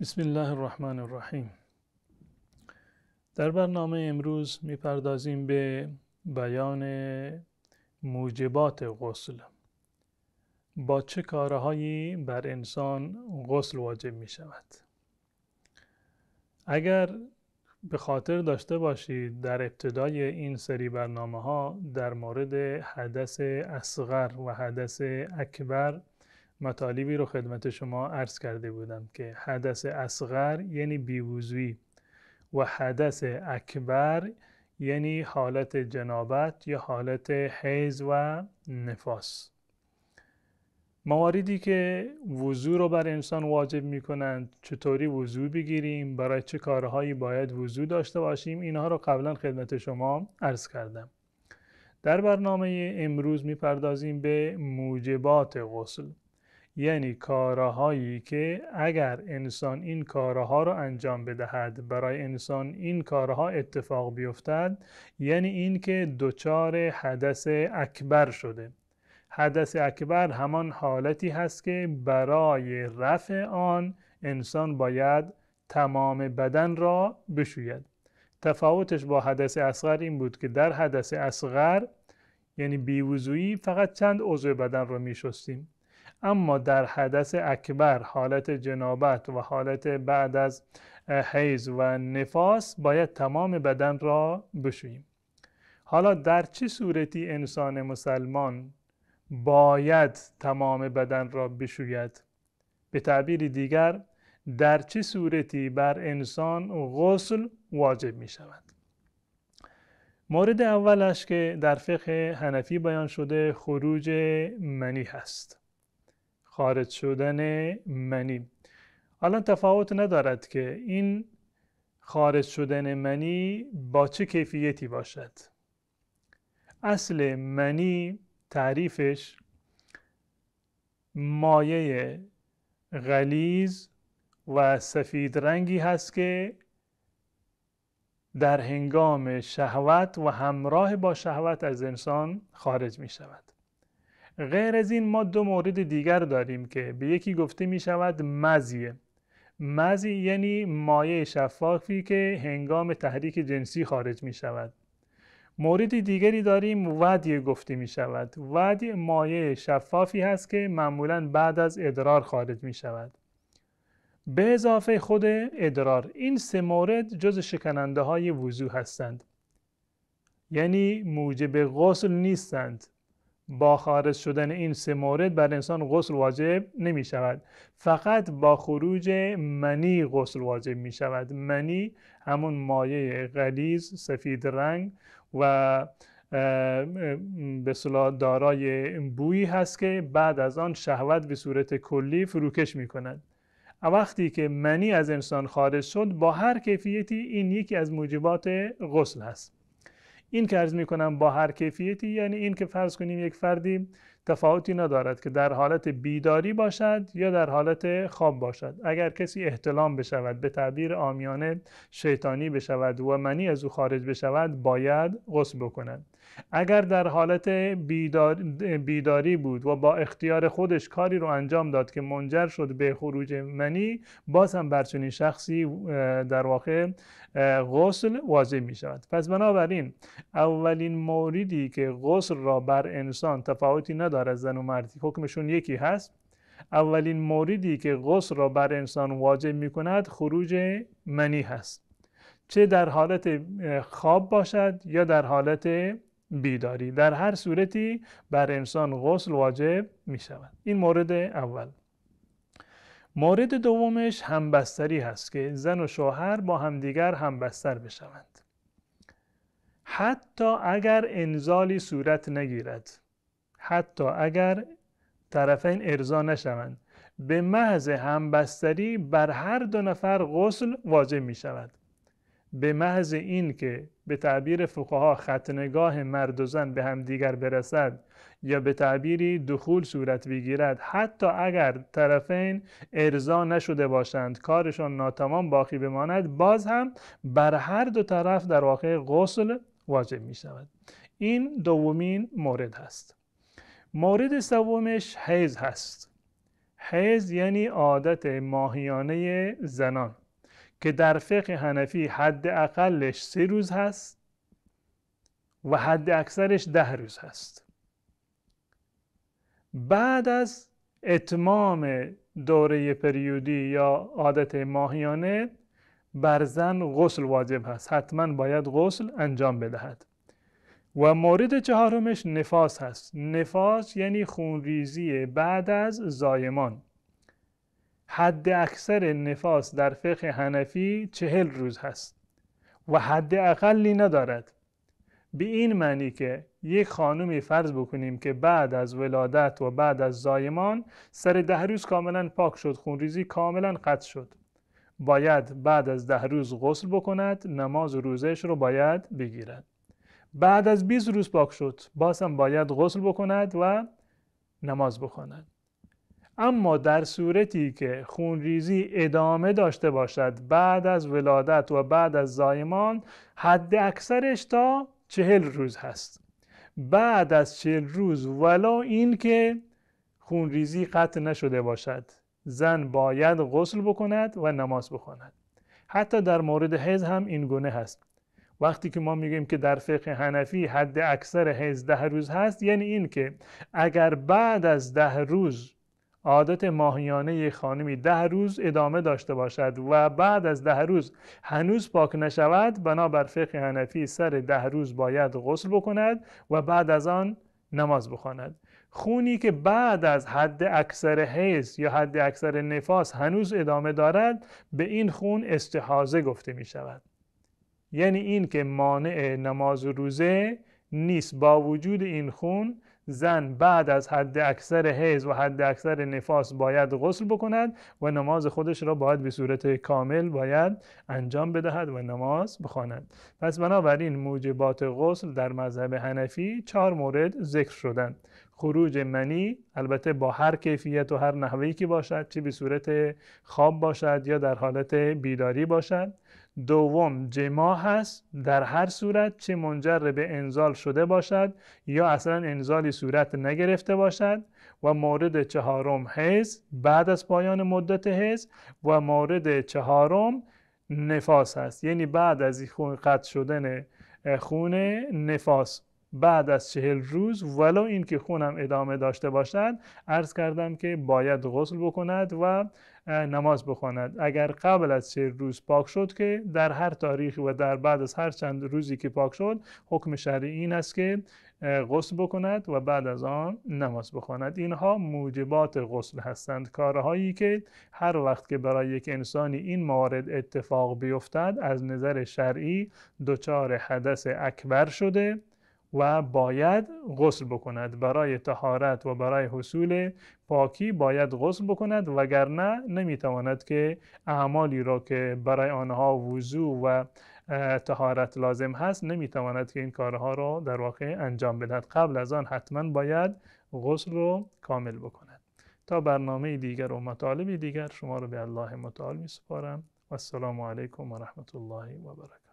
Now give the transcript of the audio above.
بسم الله الرحمن الرحیم. در برنامه امروز میپردازیم به بیان موجبات غسل. با چه کارهایی بر انسان غسل واجب می شود؟ اگر به خاطر داشته باشید در ابتدای این سری برنامه ها در مورد حدث اصغر و حدث اکبر مطالبی رو خدمت شما عرض کرده بودم که حدث اصغر یعنی بیوضویی و حدث اکبر یعنی حالت جنابت یا حالت حیض و نفاس. مواردی که وضو رو بر انسان واجب می کنند، چطوری وضو بگیریم، برای چه کارهایی باید وضو داشته باشیم، اینها رو قبلا خدمت شما عرض کردم. در برنامه امروز می پردازیم به موجبات غسل، یعنی کارهایی که اگر انسان این کارها رو انجام بدهد برای انسان این کارها اتفاق بیفتد، یعنی این که دچار حدث اکبر شده. حدث اکبر همان حالتی هست که برای رفع آن انسان باید تمام بدن را بشوید. تفاوتش با حدث اصغر این بود که در حدث اصغر یعنی بیوضویی فقط چند عضو بدن را می شستیم، اما در حدث اکبر حالت جنابت و حالت بعد از حیض و نفاس باید تمام بدن را بشوییم. حالا در چه صورتی انسان مسلمان باید تمام بدن را بشوید؟ به تعبیر دیگر در چه صورتی بر انسان غسل واجب می شود؟ مورد اولش که در فقه حنفی بیان شده خروج منی هست. خارج شدن منی. حالا تفاوت ندارد که این خارج شدن منی با چه کیفیتی باشد. اصل منی تعریفش مایع غلیظ و سفید رنگی هست که در هنگام شهوت و همراه با شهوت از انسان خارج می شود. غیر از این ما دو مورد دیگر داریم که به یکی گفته می شود مزی. مزی یعنی مایع شفافی که هنگام تحریک جنسی خارج می شود. مورد دیگری داریم ودی گفته می شود. ودی مایع شفافی هست که معمولاً بعد از ادرار خارج می شود. به اضافه خود ادرار، این سه مورد جز شکننده های وضو هستند، یعنی موجب غسل نیستند. با خارج شدن این سه مورد بر انسان غسل واجب نمی شود، فقط با خروج منی غسل واجب می شود. منی همون مایع غلیظ سفید رنگ و به اصطلاح دارای بویی هست که بعد از آن شهوت به صورت کلی فروکش می کند. وقتی که منی از انسان خارج شد با هر کیفیتی این یکی از موجبات غسل هست. این که عرض می کنم با هر کیفیتی یعنی این که فرض کنیم یک فردی تفاوتی ندارد که در حالت بیداری باشد یا در حالت خواب باشد. اگر کسی احتلام بشود، به تعبیر عامیانه شیطانی بشود و منی از او خارج بشود، باید غسل بکند. اگر در حالت بیداری بود و با اختیار خودش کاری رو انجام داد که منجر شد به خروج منی، باز هم بر چنین شخصی در واقع غسل واجب می شود. پس بنابراین اولین موردی که غسل را بر انسان تفاوتی ندارد، زن و مرد حکمشون یکی هست. اولین موردی که غسل را بر انسان واجب می کند خروج منی هست، چه در حالت خواب باشد یا در حالت بیداری. در هر صورتی بر انسان غسل واجب می شود. این مورد اول. مورد دومش همبستری هست که زن و شوهر با همدیگر همبستر بشوند. حتی اگر انزالی صورت نگیرد، حتی اگر طرفین ارضا نشوند، به محض همبستری بر هر دو نفر غسل واجب می شود. به محض این که به تعبیر فقها ختنگاه مرد و زن به هم دیگر برسد یا به تعبیری دخول صورت بگیرد، حتی اگر طرفین ارضا نشده باشند، کارشان ناتمام باقی بماند، باز هم بر هر دو طرف در واقع غسل واجب می شود. این دومین مورد هست. مورد سومش حیض هست. حیض یعنی عادت ماهیانه زنان که در فقه حنفی حد اقلش 3 روز هست و حد اکثرش 10 روز هست. بعد از اتمام دوره پریودی یا عادت ماهیانه بر زن غسل واجب هست، حتما باید غسل انجام بدهد. و مورد چهارمش نفاس هست. نفاس یعنی خونریزی بعد از زایمان. حد اکثر نفاس در فقه حنفی 40 روز هست و حد اقلی ندارد. به این معنی که یک خانومی فرض بکنیم که بعد از ولادت و بعد از زایمان سر 10 روز کاملا پاک شد، خونریزی کاملا قطع شد، باید بعد از 10 روز غسل بکند، نماز و روزش رو باید بگیرد. بعد از 20 روز پاک شد، باز هم باید غسل بکند و نماز بخواند. اما در صورتی که خونریزی ادامه داشته باشد بعد از ولادت و بعد از زایمان، حد اکثرش تا 40 روز هست. بعد از 40 روز ولو این که خونریزی قطع نشده باشد، زن باید غسل بکند و نماز بخواند. حتی در مورد حیض هم این گونه هست. وقتی که ما میگیم که در فقه حنفی حد اکثر حیض 10 روز هست، یعنی این که اگر بعد از 10 روز عادت ماهیانه خانمی 10 روز ادامه داشته باشد و بعد از 10 روز هنوز پاک نشود، بنابر فقه حنفی سر 10 روز باید غسل بکند و بعد از آن نماز بخواند. خونی که بعد از حد اکثر حیض یا حد اکثر نفاس هنوز ادامه دارد، به این خون استحاضه گفته می شود. یعنی این که مانع نماز و روزه نیست. با وجود این خون، زن بعد از حد اکثر حیض و حد اکثر نفاس باید غسل بکند و نماز خودش را باید به صورت کامل باید انجام بدهد و نماز بخواند. پس بنابراین موجبات غسل در مذهب حنفی 4 مورد ذکر شدند. خروج منی، البته با هر کیفیت و هر نحوهی که باشد، چه به صورت خواب باشد یا در حالت بیداری باشد. دوم جماع هست، در هر صورت، چه منجر به انزال شده باشد یا اصلا انزالی صورت نگرفته باشد. و مورد چهارم حیض بعد از پایان مدت حیض. و مورد چهارم نفاس هست، یعنی بعد از خون قطع شدن خون نفاس بعد از 40 روز ولو این که خونم ادامه داشته باشد، عرض کردم که باید غسل بکند و نماز بخواند. اگر قبل از 40 روز پاک شد که در هر تاریخی و در بعد از هر چند روزی که پاک شد، حکم شرعی این است که غسل بکند و بعد از آن نماز بخواند. اینها موجبات غسل هستند، کارهایی که هر وقت که برای یک انسانی این موارد اتفاق بیفتد، از نظر شرعی دچار حدث اکبر شده و باید غسل بکند. برای طهارت و برای حصول پاکی باید غسل بکند، وگرنه نمیتواند که اعمالی را که برای آنها وضو و طهارت لازم هست، نمیتواند که این کارها را در واقع انجام بدهد. قبل از آن حتما باید غسل رو کامل بکند. تا برنامه دیگر و مطالب دیگر شما رو به الله متعال می سپارم. و السلام علیکم و رحمت الله و برکاته.